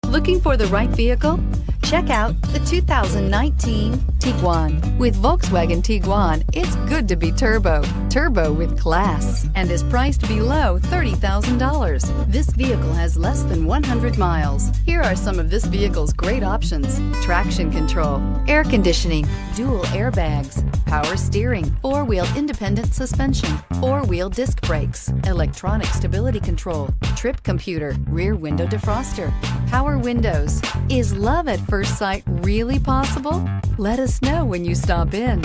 Looking for the right vehicle? Check out the 2019 Tiguan. With Volkswagen Tiguan, it's good to be turbo. Turbo with class, and is priced below $30,000. This vehicle has less than 100 miles. Here are some of this vehicle's great options: traction control, air conditioning, dual airbags, power steering, four-wheel independent suspension, four-wheel disc brakes, electronic stability control, trip computer, rear window defroster, power windows. Is love at first sight really possible? Let us know when you stop in.